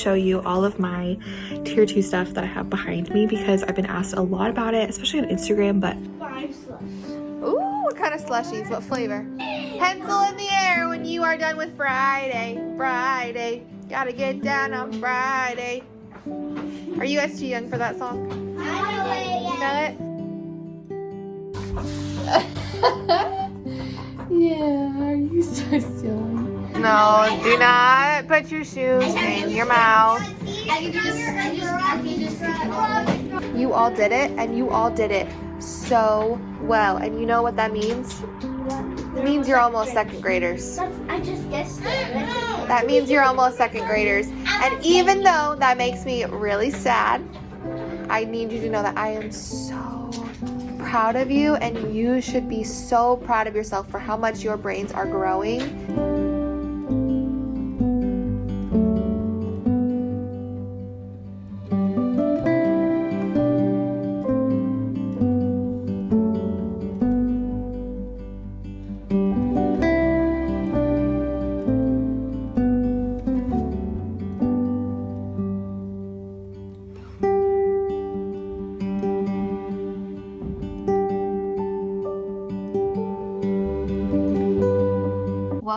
show you all of my tier 2 stuff that I have behind me because I've been asked a lot about it, especially on Instagram. But ooh, what kind of slushies? What flavor? Pencil in the air when you are done with Friday. Friday, gotta get down on Friday. Are you guys too young for that song? You know it? Yeah, are you so silly? No, do not put your shoes in your mouth. You all did it, and you all did it so well. And you know what that means? It means you're almost second graders. I just guessed it. That means you're almost second graders. And even though that makes me really sad, I need you to know that I am so proud of you, and you should be so proud of yourself for how much your brains are growing.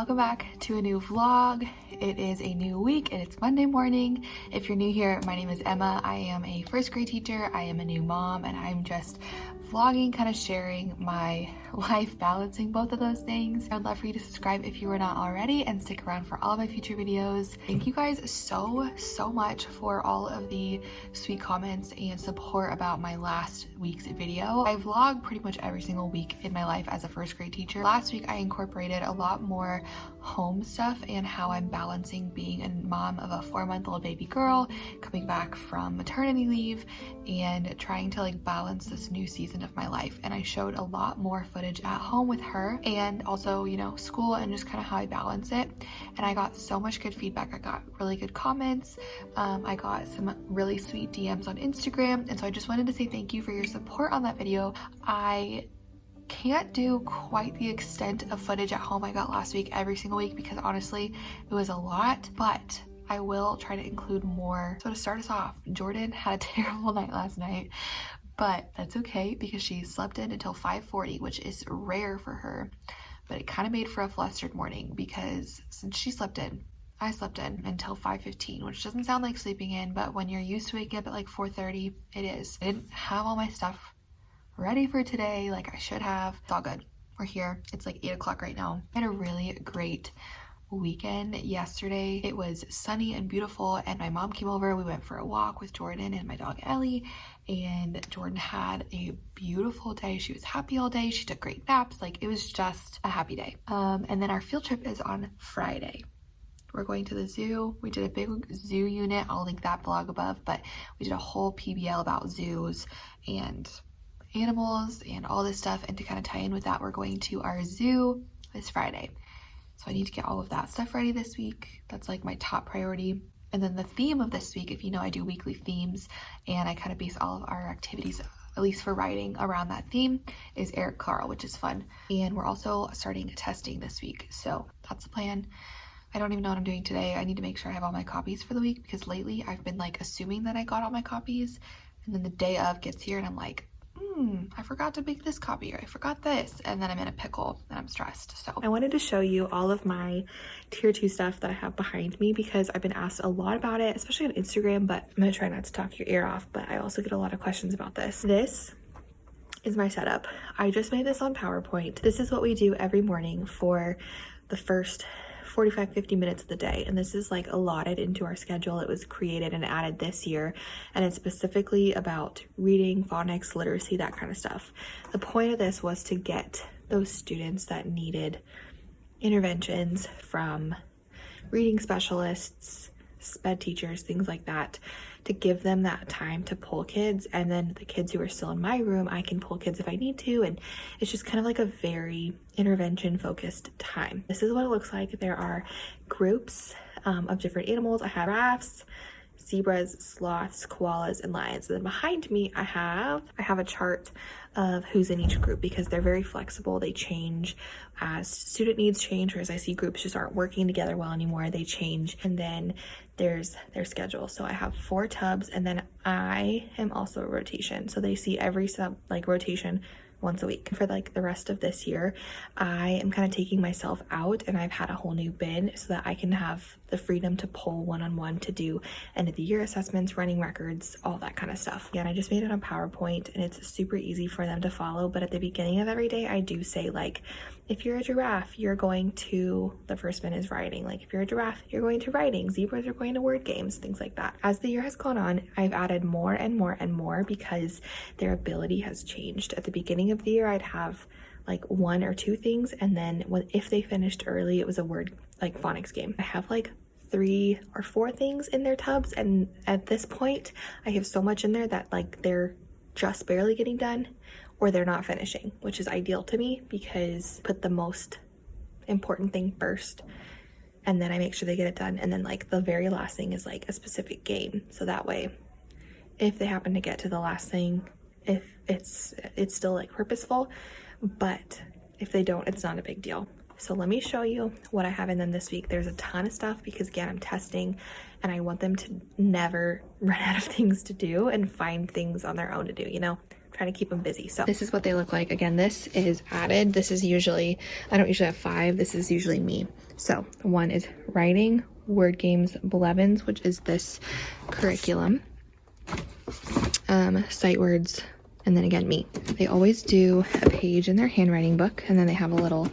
welcome back to a new vlog. It is a new week and it's Monday morning. If you're new here, my name is Emma. I am a first grade teacher. I am a new mom, and I'm just vlogging, kind of sharing my life, balancing both of those things. I'd love for you to subscribe if you are not already and stick around for all of my future videos. Thank you guys so much for all of the sweet comments and support about my last week's video. I vlog pretty much every single week in my life as a first grade teacher. Last week I incorporated a lot more home stuff and how I'm balancing being a mom of a 4-month-old baby girl, coming back from maternity leave, and trying to balance this new season of my life. And I showed a lot more footage at home with her, and also, you know, school, and just kind of how I balance it. And I got so much good feedback. I got really good comments. I got some really sweet DMs on Instagram, and so I just wanted to say thank you for your support on that video. I can't do quite the extent of footage at home I got last week every single week because honestly it was a lot, but I will try to include more. So to start us off, Jordan had a terrible night last night, but that's okay because she slept in until 5:40, which is rare for her, but it kind of made for a flustered morning because since she slept in, I slept in until 5:15, which doesn't sound like sleeping in, but when you're used to waking up at 4:30, it is. I didn't have all my stuff ready for today like I should have. It's all good. We're here. It's 8 o'clock right now. I had a really great weekend yesterday. It was sunny and beautiful, and my mom came over. We went for a walk with Jordan and my dog Ellie, and Jordan had a beautiful day. She was happy all day. She took great naps. It was just a happy day. And then our field trip is on Friday. We're going to the zoo. We did a big zoo unit. I'll link that blog above, but we did a whole PBL about zoos and animals and all this stuff. And to kind of tie in with that, we're going to our zoo this Friday. So I need to get all of that stuff ready this week. That's my top priority. And then the theme of this week, if you know, I do weekly themes, and I kind of base all of our activities, at least for writing, around that theme, is Eric Carle, which is fun. And we're also starting testing this week. So that's the plan. I don't even know what I'm doing today. I need to make sure I have all my copies for the week because lately I've been assuming that I got all my copies, and then the day of gets here and I'm I forgot to make this copy, or I forgot this, and then I'm in a pickle and I'm stressed. So I wanted to show you all of my tier 2 stuff that I have behind me because I've been asked a lot about it, especially on Instagram, but I'm gonna try not to talk your ear off, but I also get a lot of questions about this. This is my setup. I just made this on PowerPoint. This is what we do every morning for the first 45-50 minutes of the day, and this is allotted into our schedule. It was created and added this year, and it's specifically about reading, phonics, literacy, that kind of stuff. The point of this was to get those students that needed interventions from reading specialists, sped teachers, things like that, to give them that time to pull kids. And then the kids who are still in my room, I can pull kids if I need to, and it's just kind of a very intervention focused time. This is what it looks like. There are groups of different animals. I have giraffes, zebras, sloths, koalas, and lions. And then behind me I have a chart of who's in each group because they're very flexible. They change as student needs change, or as I see groups just aren't working together well anymore, they change. And then there's their schedule. So I have 4 tubs, and then I am also a rotation. So they see every rotation once a week. For like the rest of this year, I am kind of taking myself out, and I've had a whole new bin so that I can have the freedom to pull one-on-one to do end of the year assessments, running records, all that kind of stuff. Again, I just made it on PowerPoint, and it's super easy for them to follow. But at the beginning of every day, I do say, like, if you're a giraffe, you're going to, the first bin is writing. Like, if you're a giraffe, you're going to writing. Zebras are going to word games, things like that. As the year has gone on, I've added more and more and more because their ability has changed. At the beginning of the year, I'd have like 1 or 2 things, and then if they finished early, it was a word like phonics game. I have like 3 or 4 things in their tubs, and at this point, I have so much in there that like they're just barely getting done, or they're not finishing, which is ideal to me because put the most important thing first, and then I make sure they get it done. And then like the very last thing is like a specific game, so that way if they happen to get to the last thing, if it's still like purposeful, but if they don't, it's not a big deal. So let me show you what I have in them this week. There's a ton of stuff because again, I'm testing and I want them to never run out of things to do and find things on their own to do, you know, trying to keep them busy. So this is what they look like. Again, this is added. This is usually, I don't usually have 5. This is usually me. So 1 is writing, word games, Blevins, which is this curriculum, sight words, and then again, me. They always do a page in their handwriting book, and then they have a little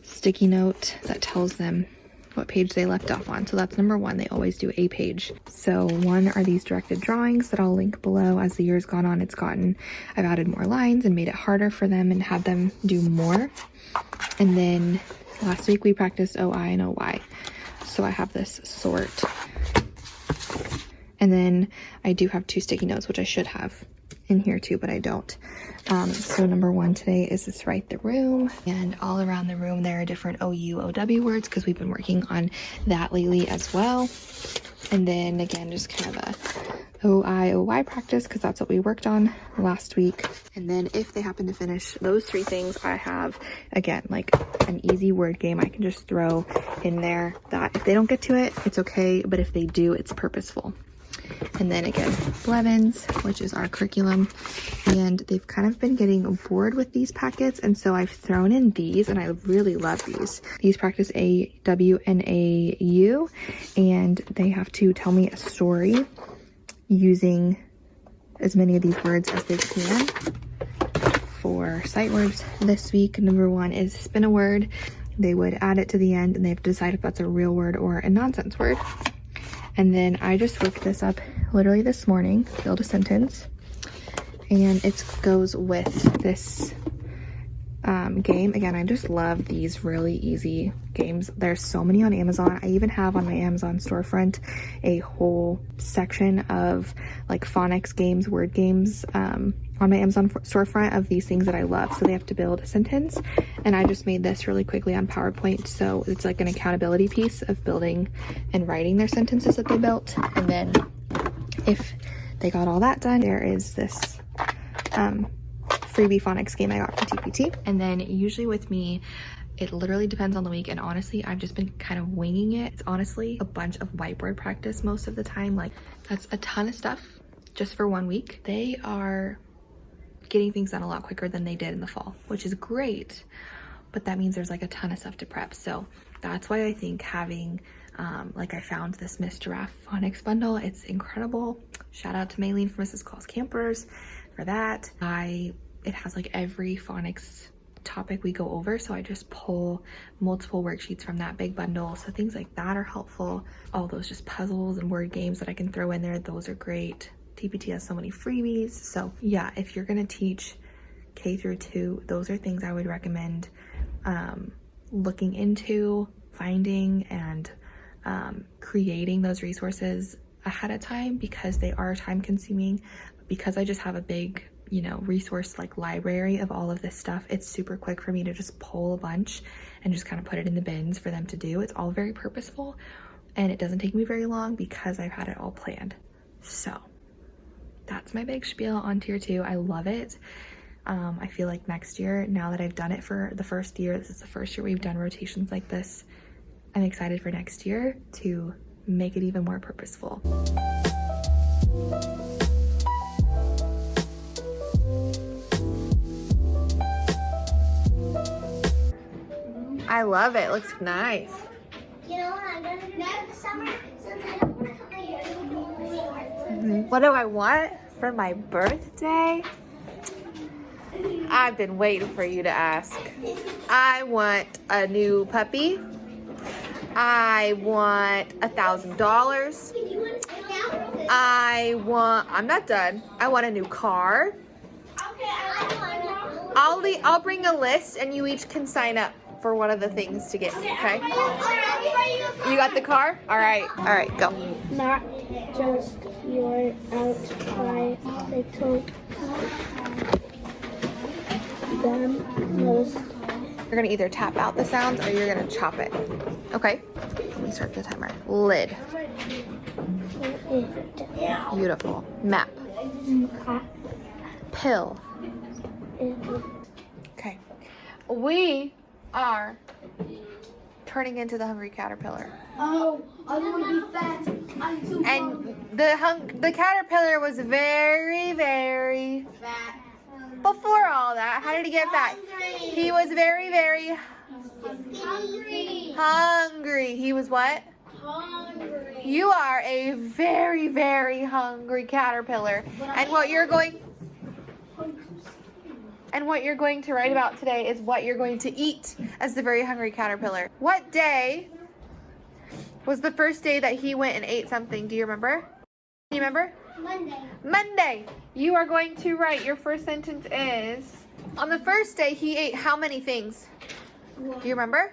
sticky note that tells them what page they left off on. So that's number 1. They always do a page. So 1 are these directed drawings that I'll link below. As the year's gone on, I've added more lines and made it harder for them and had them do more. And then last week we practiced OI and OY. So I have this sort. And then I do have 2 sticky notes, which I should have in here too, but I don't. So number 1 today is this write the room, and all around the room there are different OU, OW words because we've been working on that lately as well. And then again, just kind of a OI, OY practice because that's what we worked on last week. And then if they happen to finish those 3 things, I have, again, like an easy word game I can just throw in there that if they don't get to it, it's okay, but if they do, it's purposeful. And then again, Blevins, which is our curriculum, and they've kind of been getting bored with these packets, and so I've thrown in these, and I really love these. These practice A, W, and A, U, and they have to tell me a story using as many of these words as they can. For sight words this week, number 1 is spin a word. They would add it to the end, and they have to decide if that's a real word or a nonsense word. And then I just looked this up literally this morning, build a sentence, and it goes with this game. Again, I just love these really easy games. There's so many on Amazon. I even have on my Amazon storefront a whole section of like phonics games, word games, on my Amazon storefront of these things that I love. So they have to build a sentence, and I just made this really quickly on PowerPoint. So it's like an accountability piece of building and writing their sentences that they built. And then if they got all that done, there is this freebie phonics game I got from TPT. And then usually with me, it literally depends on the week, and honestly, I've just been kind of winging it. It's honestly a bunch of whiteboard practice most of the time. Like, that's a ton of stuff just for 1 week. They are getting things done a lot quicker than they did in the fall, which is great, but that means there's like a ton of stuff to prep. So that's why I think having like I found this Miss Giraffe Phonics bundle. It's incredible. Shout out to Maylene from Mrs. Call's Campers for that. It has like every phonics topic we go over, so I just pull multiple worksheets from that big bundle. So things like that are helpful. All those just puzzles and word games that I can throw in there, those are great. TPT has so many freebies. So yeah, if you're gonna teach K through 2, those are things I would recommend looking into, finding, and creating those resources ahead of time, because they are time consuming. Because I just have a big, you know, resource like library of all of this stuff, it's super quick for me to just pull a bunch and just kind of put it in the bins for them to do. It's all very purposeful, and it doesn't take me very long because I've had it all planned. So that's my big spiel on tier 2. I love it. I feel like next year, now that I've done it for the first year, this is the first year we've done rotations like this, I'm excited for next year to make it even more purposeful. I love it. Looks nice. You know what I'm gonna do next summer? Since I don't want to come here, What do I want for my birthday? I've been waiting for you to ask. I want a new puppy. I want $1,000. I'm not done. I want a new car. I'll bring a list and you each can sign up for one of the things to get, okay? You got the car? All right, go. Not just your out by little them most. You're gonna either tap out the sounds or you're gonna chop it. Okay, let me start the timer. Lid. Beautiful. Map. Pill. Okay. We are turning into the hungry caterpillar. Oh, I want to be fat. I'm too And the caterpillar was very, very fat. before all that. How did he get fat? He was very, very Hungry. hungry. He was what? Hungry. You are a very, very hungry caterpillar. And what you're going to write about today is what you're going to eat as the very hungry caterpillar. What day was the first day that he went and ate something? Do you remember? Do you remember? Monday. Monday. You are going to write, your first sentence is, on the first day he ate how many things? Do you remember?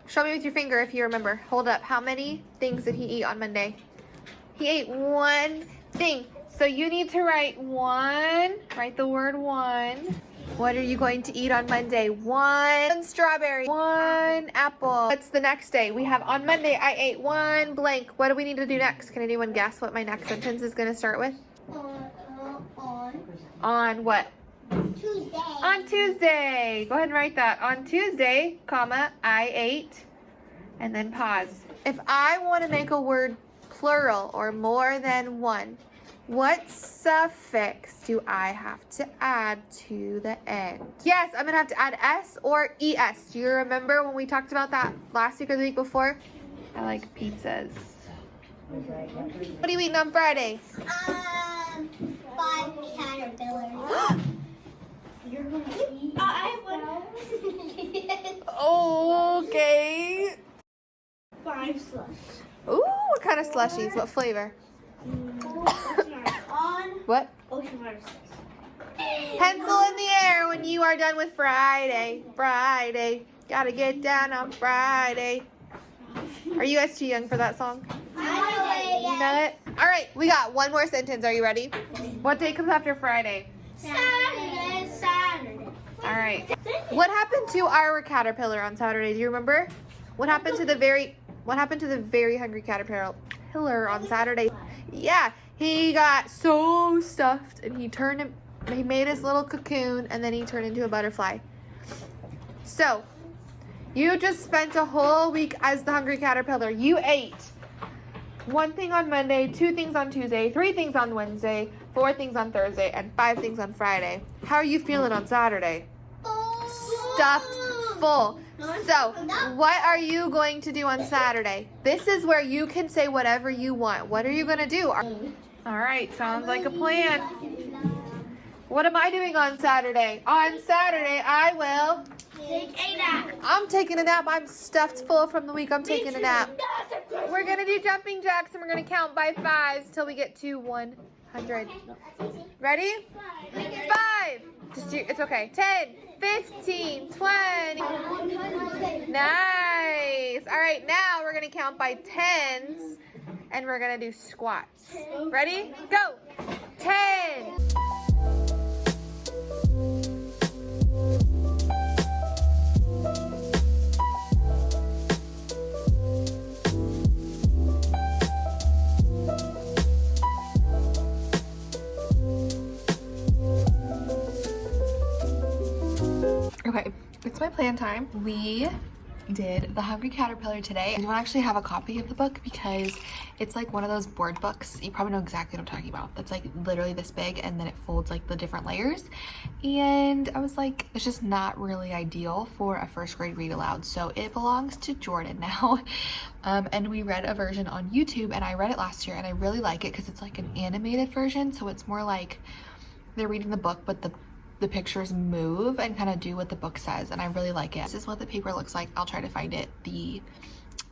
Show me with your finger if you remember. Hold up. How many things did he eat on Monday? He ate one thing. So you need to write one. Write the word one. What are you going to eat on Monday? One strawberry. One apple. What's the next day? We have on Monday I ate one blank. What do we need to do next? Can anyone guess what my next sentence is going to start with? On what? Tuesday. On Tuesday. Go ahead and write that. On Tuesday, comma, I ate, and then pause. If I want to make a word plural or more than one, what suffix do I have to add to the end? Yes, I'm going to have to add S or ES. Do you remember when we talked about that last week or the week before? I like pizzas. What are you eating on Friday? 5 caterpillars. You're gonna eat. Okay. 5 slush. Ooh, what kind of slushies? What flavor? On What? ocean water. Pencil in the air when you are done with Friday. Friday. Gotta get down on Friday. Are you guys too young for that song? You know it? All right, we got one more sentence. Are you ready? What day comes after Friday? Saturday. All right. What happened to our caterpillar on Saturday? Do you remember? What happened to the very hungry caterpillar on Saturday? Yeah, he got so stuffed and he made his little cocoon and then he turned into a butterfly. So, you just spent a whole week as the hungry caterpillar. You ate 1 thing on Monday, 2 things on Tuesday, 3 things on Wednesday, 4 things on Thursday, and 5 things on Friday. How are you feeling on Saturday? Stuffed full. So, what are you going to do on Saturday? This is where you can say whatever you want. What are you going to do? All right, sounds like a plan. What am I doing on Saturday? On Saturday, I will... Take a nap. I'm taking a nap. I'm stuffed full from the week. I'm taking a nap. We're going to do jumping jacks and we're going to count by 5s till we get to 100. Ready? 5. It's okay. 10, 15, 20. Nice. All right, now we're going to count by 10s and we're going to do squats. Ready? Go. 10. Okay, it's my plan time. We did The Hungry Caterpillar today. I don't actually have a copy of the book because it's like one of those board books. You probably know exactly what I'm talking about. That's like literally this big, and then it folds like the different layers. And I was like, it's just not really ideal for a first grade read aloud. So it belongs to Jordan now. And we read a version on YouTube, and I read it last year, and I really like it because it's like an animated version. So it's more like they're reading the book, but the pictures move and kind of do what the book says, and I really like it. This is what the paper looks like. I'll try to find it. The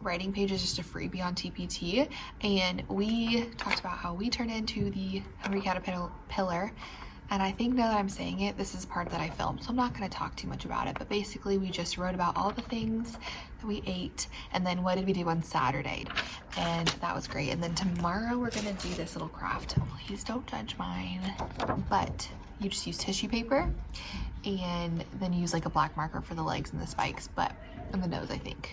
writing page is just a freebie on TPT, and we talked about how we turned into the Hungry Caterpillar, and I think now that I'm saying it, this is part that I filmed, so I'm not going to talk too much about it, but basically we just wrote about all the things that we ate, and then what did we do on Saturday, and that was great. And then tomorrow we're going to do this little craft. Please don't judge mine, but you just use tissue paper and then use like a black marker for the legs and the spikes, but on the nose, I think.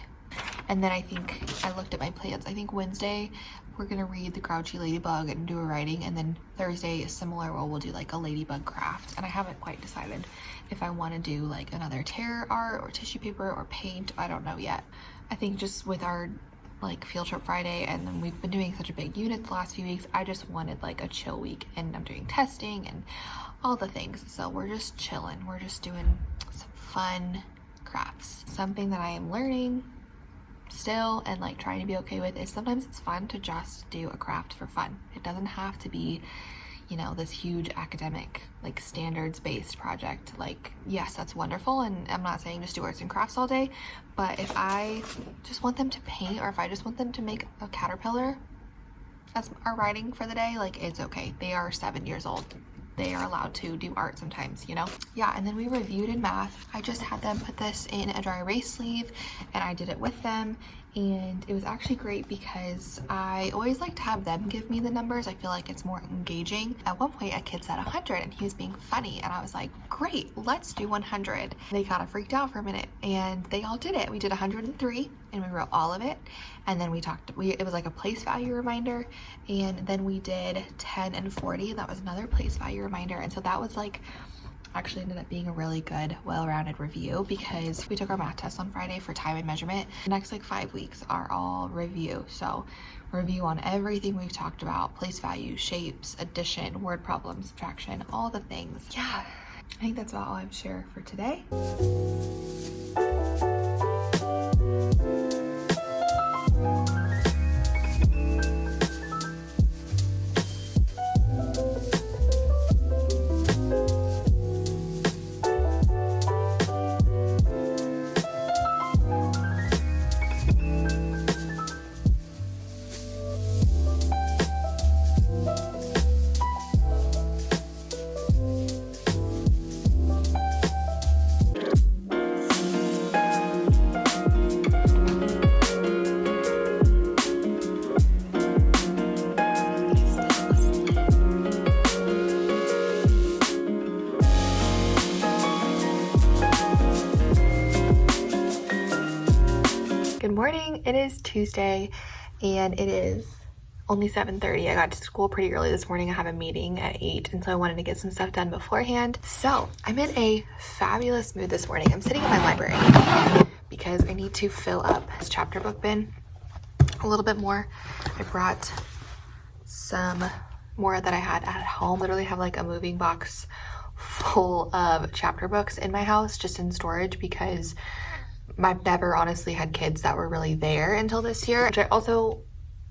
And then I think I looked at my plans. I think Wednesday we're gonna read the Grouchy Ladybug and do a writing, and then Thursday is similar where we'll do like a ladybug craft. And I haven't quite decided if I want to do like another tear art or tissue paper or paint. I don't know yet. I think just with our like field trip Friday, and then we've been doing such a big unit the last few weeks, I just wanted like a chill week, and I'm doing testing and all the things, so we're just chilling. We're just doing some fun crafts. Something that I am learning still and like trying to be okay with is sometimes it's fun to just do a craft for fun. It doesn't have to be, you know, this huge academic like standards based project. Like, yes, that's wonderful, and I'm not saying just do arts and crafts all day, but if I just want them to paint, or if I just want them to make a caterpillar as our writing for the day, like, it's okay. They are 7 years old. They are allowed to do art sometimes, you know? Yeah, and then we reviewed in math. I just had them put this in a dry erase sleeve, and I did it with them, and it was actually great because I always like to have them give me the numbers. I feel like it's more engaging. At one point, a kid said 100, and he was being funny, and I was like, great, let's do 100. They kind of freaked out for a minute, and they all did it. We did 103, and we wrote all of it, and then it was like a place value reminder, and then we did 10 and 40, and that was another place value reminder. And so that was like, actually ended up being a really good, well-rounded review, because we took our math test on Friday for time and measurement. The next like 5 weeks are all review. So review on everything we've talked about: place value, shapes, addition, word problems, subtraction, all the things. Yeah, I think that's about all I have to share for today. Good morning. It is Tuesday, and it is only 7:30. I got to school pretty early this morning. I have a meeting at 8, and so I wanted to get some stuff done beforehand. So I'm in a fabulous mood this morning. I'm sitting in my library because I need to fill up this chapter book bin a little bit more. I brought some more that I had at home. Literally have like a moving box full of chapter books in my house, just in storage, because I've never honestly had kids that were really there until this year, which I also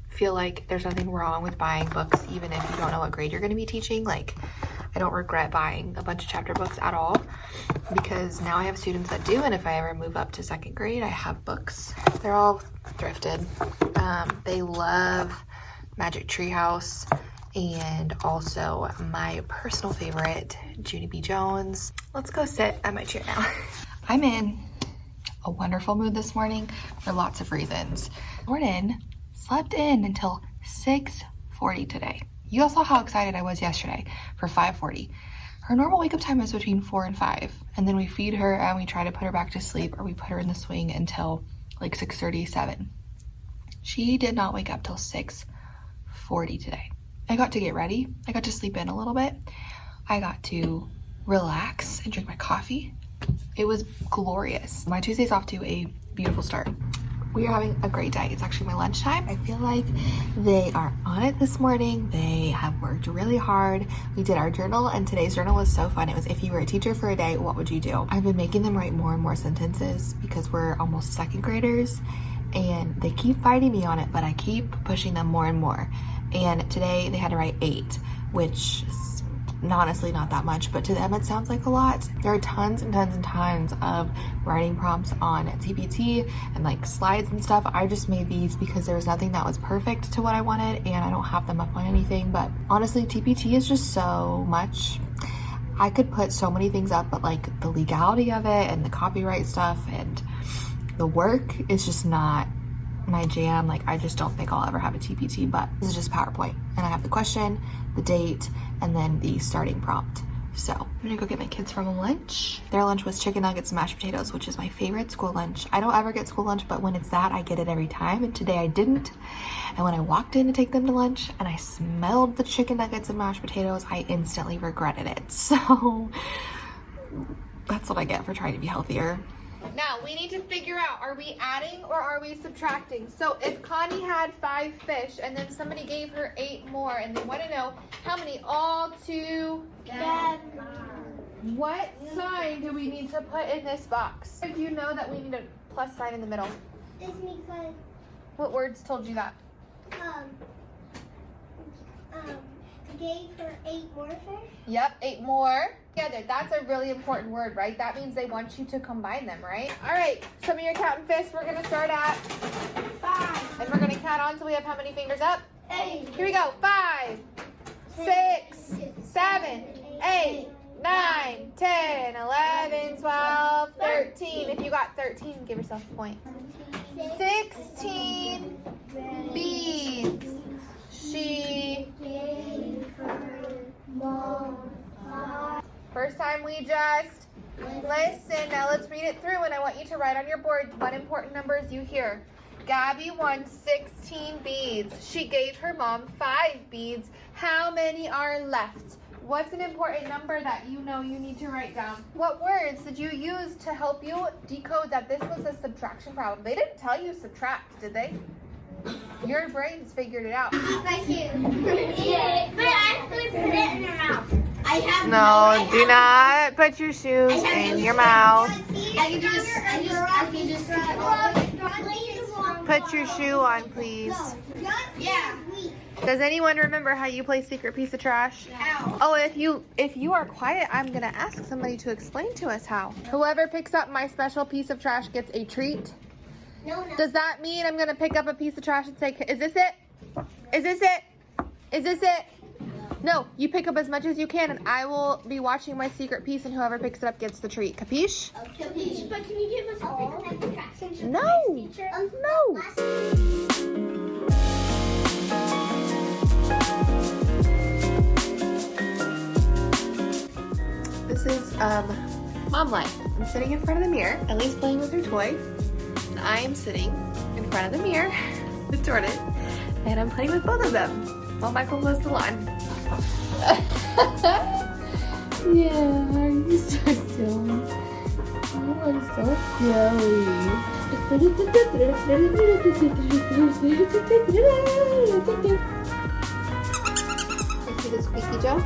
feel like there's nothing wrong with buying books even if you don't know what grade you're going to be teaching. Like, I don't regret buying a bunch of chapter books at all, because now I have students that do, and if I ever move up to 2nd grade, I have books. They're all thrifted. They love Magic Treehouse, and also my personal favorite, Junie B. Jones. Let's go sit at my chair now. I'm in a wonderful mood this morning for lots of reasons. Jordan slept in until 6:40 today. You all saw how excited I was yesterday for 5:40. Her normal wake up time is between 4 and 5, and then we feed her and we try to put her back to sleep, or we put her in the swing until like 6:37. She did not wake up till 6:40 today. I got to get ready. I got to sleep in a little bit. I got to relax and drink my coffee It was glorious. My Tuesday's off to a beautiful start. We are having a great day. It's actually my lunchtime. I feel like they are on it this morning. They have worked really hard. We did our journal, and today's journal was so fun. It was, if you were a teacher for a day, what would you do? I've been making them write more and more sentences because we're almost second graders, and they keep fighting me on it, but I keep pushing them more and more. And today they had to write 8, which is honestly not that much, but to them it sounds like a lot. There are tons and tons and tons of writing prompts on TPT and like slides and stuff. I just made these because there was nothing that was perfect to what I wanted, and I don't have them up on anything. But honestly, TPT is just so much. I could put so many things up, but like the legality of it and the copyright stuff and the work is just not my jam. Like, I just don't think I'll ever have a TPT, but this is just PowerPoint, and I have the question, the date, and then the starting prompt. So I'm gonna go get my kids from lunch. Their lunch was chicken nuggets and mashed potatoes, which is my favorite school lunch. I don't ever get school lunch, but when it's that, I get it every time, and today I didn't. And when I walked in to take them to lunch and I smelled the chicken nuggets and mashed potatoes, I instantly regretted it. So that's what I get for trying to be healthier. Now, we need to figure out, are we adding or are we subtracting? So if Connie had 5 fish and then somebody gave her 8 more, and they want to know how many all together, what sign do we need to put in this box? Do you know that we need a plus sign in the middle? It's because What words told you that? gave her 8 more fish. Yep, 8 more. Together. That's a really important word, right? That means they want you to combine them, right? All right, show me your counting fist. We're gonna start at 5. And we're gonna count on until we have how many fingers up? 8. Here we go. 5, 6, 7, 8, 9, 10, 11, 12, 13. If you got 13, give yourself a point. 16 beads. She gave her mom 5. First time we just listen. Now let's read it through, and I want you to write on your board what important numbers you hear. Gabby won 16 beads. She gave her mom 5 beads. How many are left? What's an important number that you know you need to write down? What words did you use to help you decode that this was a subtraction problem? They didn't tell you subtract, did they? Your brains figured it out. My shoe. But I put it in her mouth. I have No, do not put your shoes in your mouth. I can just Put your shoe on, please. Yeah. Does anyone remember how you play secret piece of trash? Oh, if you are quiet, I'm gonna ask somebody to explain to us how. Whoever picks up my special piece of trash gets a treat. No. Does that mean I'm gonna pick up a piece of trash and say, is this it? Is this it? Is this it? No, you pick up as much as you can, and I will be watching my secret piece, and whoever picks it up gets the treat. Capiche? Capiche. But can you give us all? No. No. This is mom life. I'm sitting in front of the mirror, Ellie's playing with her toy, and I am sitting in front of the mirror with Jordan, and I'm playing with both of them while Michael mows the lawn. Yeah, you're so silly. You are so silly. Let's see the squeaky Joe.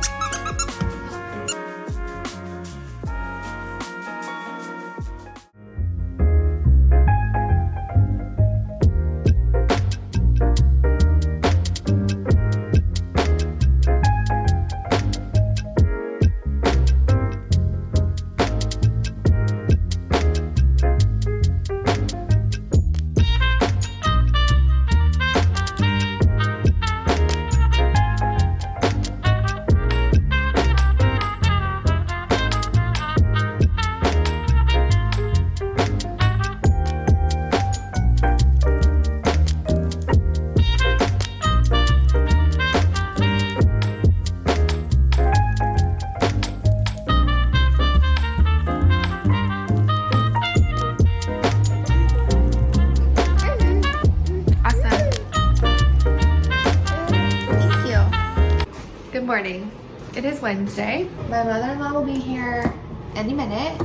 Good morning. It is Wednesday. My mother-in-law will be here any minute.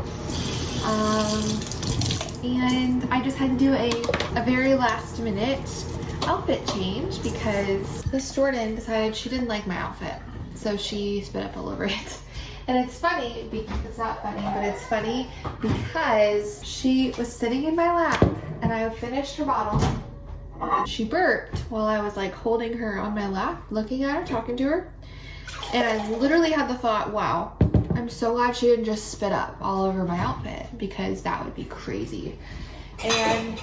And I just had to do a very last minute outfit change because Miss Jordan decided she didn't like my outfit. So she spit up all over it. And it's funny, it's not funny, but it's funny because she was sitting in my lap and I finished her bottle. She burped while I was like holding her on my lap, looking at her, talking to her. And I literally had the thought, wow, I'm so glad she didn't just spit up all over my outfit because that would be crazy. And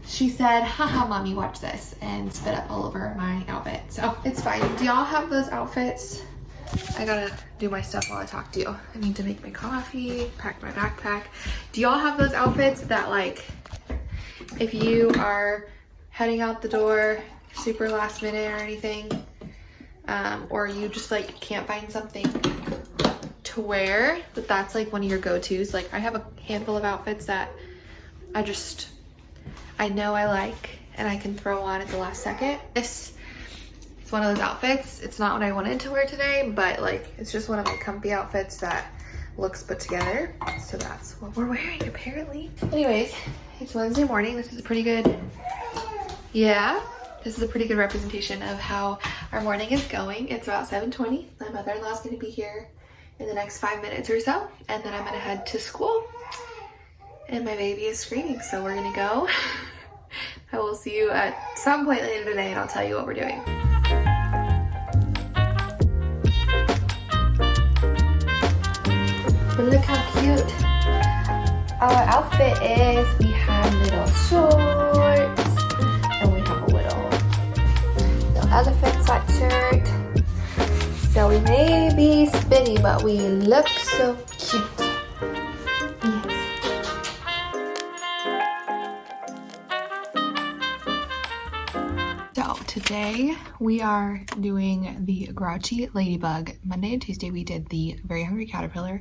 she said, haha, mommy, watch this, and spit up all over my outfit. So it's fine. Do y'all have those outfits? I gotta do my stuff while I talk to you. I need to make my coffee, pack my backpack. Do y'all have those outfits that like, if you are heading out the door super last minute or anything, or you just like can't find something to wear, but that's like one of your go-tos? Like I have a handful of outfits that I know I like and I can throw on at the last second. This is one of those outfits. It's not what I wanted to wear today, but like it's just one of my comfy outfits that looks put together. So that's what we're wearing apparently. Anyways, it's Wednesday morning. This is a pretty good, this is a pretty good representation of how our morning is going. It's about 7:20. My mother-in-law is going to be here in the next 5 minutes or so, and then I'm going to head to school. And my baby is screaming, so we're gonna go. I will see you at some point later today and I'll tell you what we're doing. But look how cute our outfit is. We have little shorts and we have a little elephant sweatshirt. So we may be spinny, but we look so cute. Today we are doing the Grouchy Ladybug. Monday and Tuesday we did the Very Hungry Caterpillar.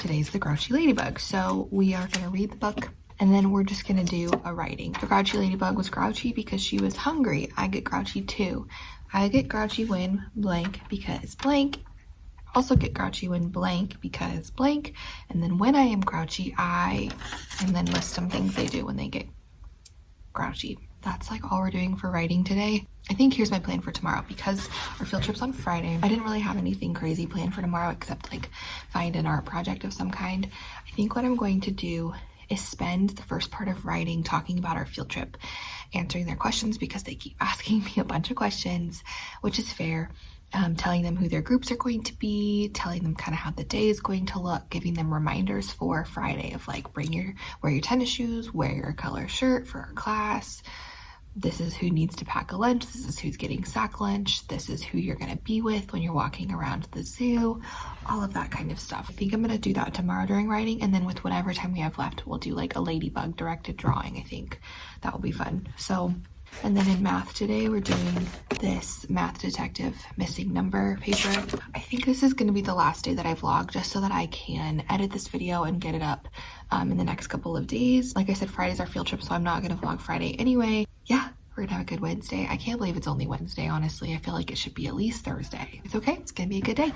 Today's the Grouchy Ladybug. So we are going to read the book and then we're just going to do a writing. The Grouchy Ladybug was grouchy because she was hungry. I get grouchy too. I get grouchy when blank because blank. Also get grouchy when blank because blank. And then when I am grouchy, and then list some things they do when they get grouchy. That's like all we're doing for writing today. I think here's my plan for tomorrow because our field trip's on Friday. I didn't really have anything crazy planned for tomorrow except like find an art project of some kind. I think what I'm going to do is spend the first part of writing talking about our field trip, answering their questions because they keep asking me a bunch of questions, which is fair. Telling them who their groups are going to be, telling them kind of how the day is going to look, giving them reminders for Friday of like wear your tennis shoes, wear your color shirt for our class. This is who needs to pack a lunch. This is who's getting sack lunch. This is who you're going to be with when you're walking around the zoo. All of that kind of stuff. I think I'm going to do that tomorrow during writing, and then with whatever time we have left, we'll do like a ladybug directed drawing. I think that will be fun. So, and then in math today, we're doing this Math Detective missing number paper. I think this is going to be the last day that I vlog just so that I can edit this video and get it up in the next couple of days. Like I said, Friday's our field trip, so I'm not going to vlog Friday anyway. Yeah, we're gonna have a good Wednesday. I can't believe it's only Wednesday, honestly. I feel like it should be at least Thursday. It's okay, it's gonna be a good day.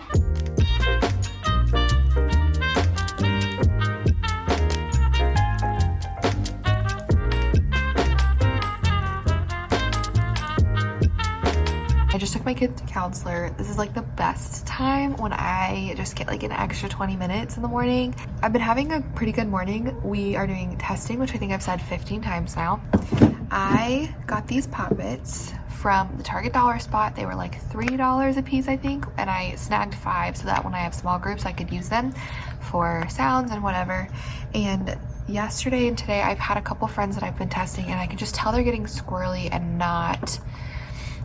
I just took my kids to counselor. This is like the best time when I just get like an extra 20 minutes in the morning. I've been having a pretty good morning. We are doing testing, which I think I've said 15 times now. I got these Pop-Its from the Target dollar spot. They were like $3 a piece, I think, and I snagged 5 so that when I have small groups I could use them for sounds and whatever. And yesterday and today I've had a couple friends that I've been testing and I can just tell they're getting squirrely and not,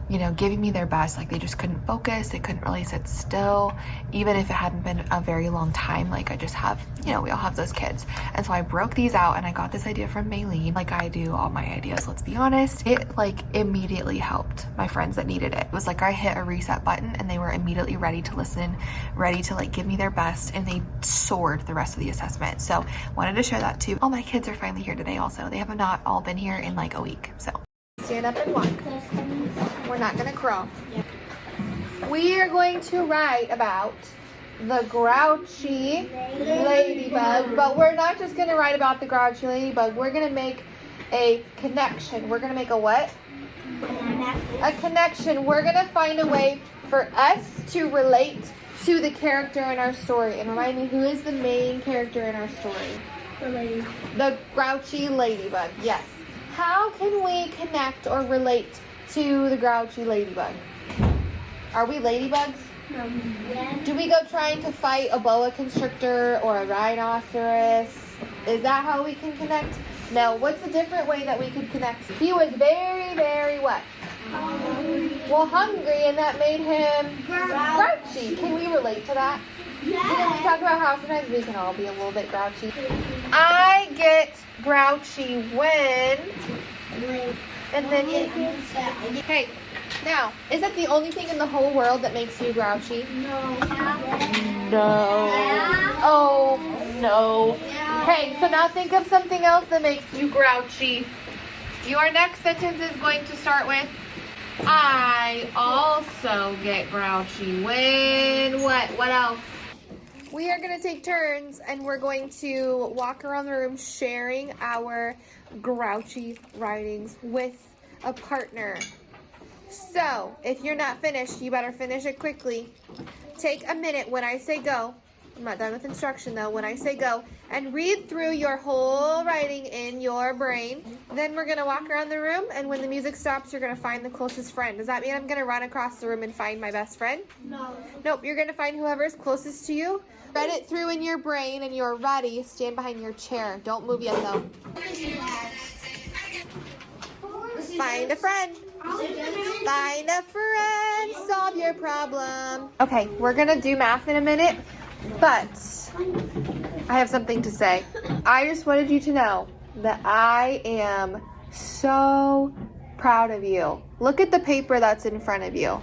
you know, giving me their best. Like they just couldn't focus, they couldn't really sit still, even if it hadn't been a very long time. Like I just have, you know, we all have those kids. And so I broke these out and I got this idea from Maylene, like I do all my ideas, let's be honest. It like immediately helped my friends that needed it. It was like I hit a reset button and they were immediately ready to listen, ready to like give me their best, and they soared the rest of the assessment. So wanted to share that too. All my kids are finally here today also. They have not all been here in like a week, so. Stand up and walk. We're not gonna crawl. We are going to write about the Grouchy Ladybug. But we're not just going to write about the Grouchy Ladybug. We're going to make a connection. We're going to make a what? A connection. We're going to find a way for us to relate to the character in our story. And remind me, who is the main character in our story? The Grouchy Ladybug, yes. How can we connect or relate to the Grouchy Ladybug? Are we ladybugs? Yes. Do we go trying to fight a boa constrictor or a rhinoceros? Is that how we can connect? No. What's a different way that we could connect? He was very, very what? Well, hungry, and that made him grouchy. Can we relate to that? Yes. Can we talk about how sometimes we can all be a little bit grouchy? I get grouchy when, and then hey, now, is that the only thing in the whole world that makes you grouchy? No. No. Oh, no. Okay, so now think of something else that makes you grouchy. Your next sentence is going to start with, I also get grouchy when what? What else? We are going to take turns and we're going to walk around the room sharing our grouchy writings with a partner. So, if you're not finished, you better finish it quickly. Take a minute when I say go. I'm not done with instruction though. When I say go, and read through your whole writing in your brain. Then we're going to walk around the room, and when the music stops, you're going to find the closest friend. Does that mean I'm going to run across the room and find my best friend? No. Nope, you're going to find whoever's closest to you. Read it through in your brain, and you're ready. Stand behind your chair. Don't move yet though. Find a friend. Find a friend. Solve your problem. Okay, we're going to do math in a minute, but I have something to say. I just wanted you to know that I am so proud of you. Look at the paper that's in front of you.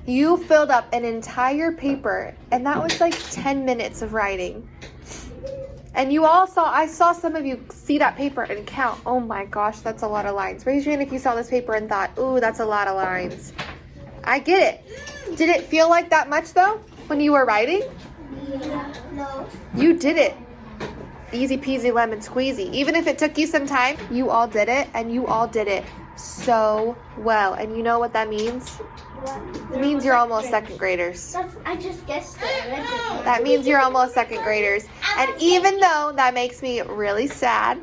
You filled up an entire paper, and that was like 10 minutes of writing. And you all saw, I saw some of you see that paper and count. Oh my gosh, that's a lot of lines. Raise your hand if you saw this paper and thought, ooh, that's a lot of lines. I get it. Did it feel like that much though when you were writing? Yeah. No. You did it. Easy peasy lemon squeezy. Even if it took you some time, you all did it, and you all did it so well. And you know what that means? It means you're almost second graders. I just guessed it. That means you're almost second graders. And even though that makes me really sad,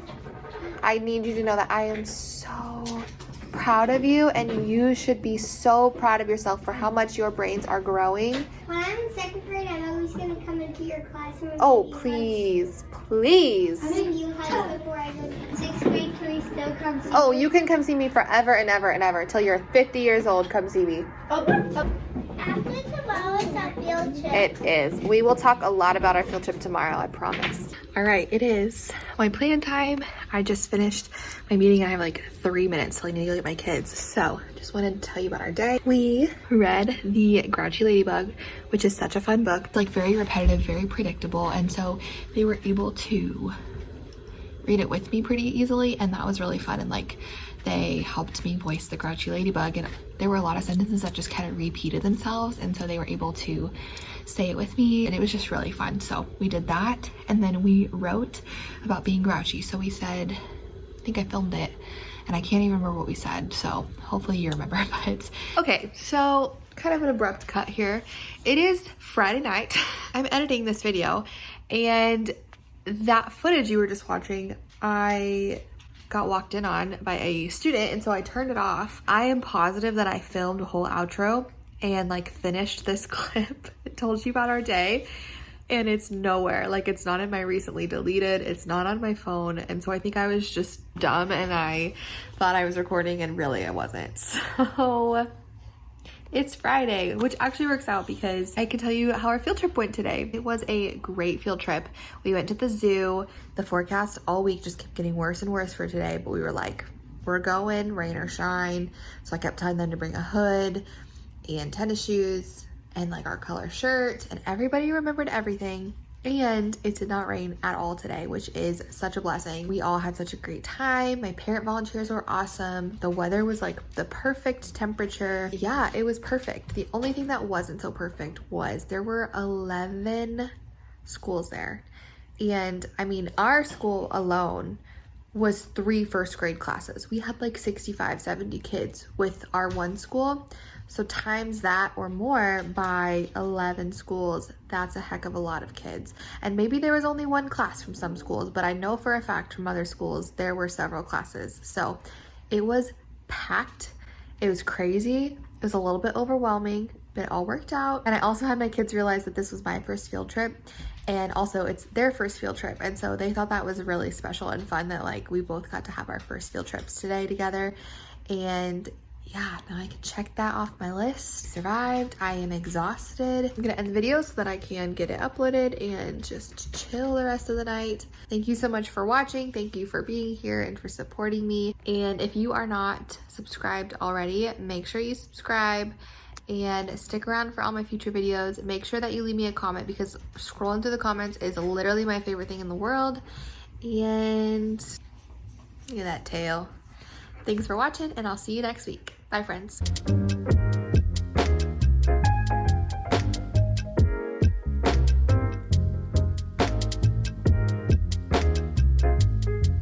I need you to know that I am so proud of you, and you should be so proud of yourself for how much your brains are growing. When I'm in second grade, I'm always going to come into your classroom. Oh, please, please. I'm in you hugs before I go to sixth grade. Can we still come see Oh, you can come see me forever and ever and ever until you're 50 years old. Come see me. After tomorrow, it's a field trip. It is. We will talk a lot about our field trip tomorrow, I promise. All right, it is my plan time. I just finished my meeting and I have like 3 minutes till I need to go get my kids. So just wanted to tell you about our day. We read The Grouchy Ladybug, which is such a fun book. It's like very repetitive, very predictable. And so they were able to read it with me pretty easily, and that was really fun. And like they helped me voice the Grouchy Ladybug, and there were a lot of sentences that just kind of repeated themselves, and so they were able to say it with me, and it was just really fun. So we did that, and then we wrote about being grouchy. So we said, I think I filmed it, and I can't even remember what we said, so hopefully you remember. But okay, so kind of an abrupt cut here. It is Friday night. I'm editing this video, and that footage you were just watching, I got walked in on by a student, and so I turned it off. I am positive that I filmed a whole outro and like finished this clip. It told you about our day, and it's nowhere. Like, it's not in my recently deleted, it's not on my phone, and so I think I was just dumb and I thought I was recording, and really I wasn't. So it's Friday, which actually works out because I can tell you how our field trip went today. It was a great field trip. We went to the zoo. The forecast all week just kept getting worse and worse for today, but we were like, we're going, rain or shine. So I kept telling them to bring a hood and tennis shoes and like our color shirt, and everybody remembered everything. And it did not rain at all today, which is such a blessing. We all had such a great time. My parent volunteers were awesome. The weather was like the perfect temperature. Yeah, it was perfect. The only thing that wasn't so perfect was there were 11 schools there. And I mean, our school alone was 3 first grade classes. We had like 65, 70 kids with our one school. So times that or more by 11 schools, that's a heck of a lot of kids. And maybe there was only one class from some schools, but I know for a fact from other schools, there were several classes. So it was packed. It was crazy. It was a little bit overwhelming, but it all worked out. And I also had my kids realize that this was my first field trip. And also it's their first field trip. And so they thought that was really special and fun that like we both got to have our first field trips today together. And yeah, now I can check that off my list. Survived. I am exhausted. I'm gonna end the video so that I can get it uploaded and just chill the rest of the night. Thank you so much for watching. Thank you for being here and for supporting me. And if you are not subscribed already, make sure you subscribe and stick around for all my future videos. Make sure that you leave me a comment because scrolling through the comments is literally my favorite thing in the world. And look at that tail. Thanks for watching, and I'll see you next week. Bye, friends.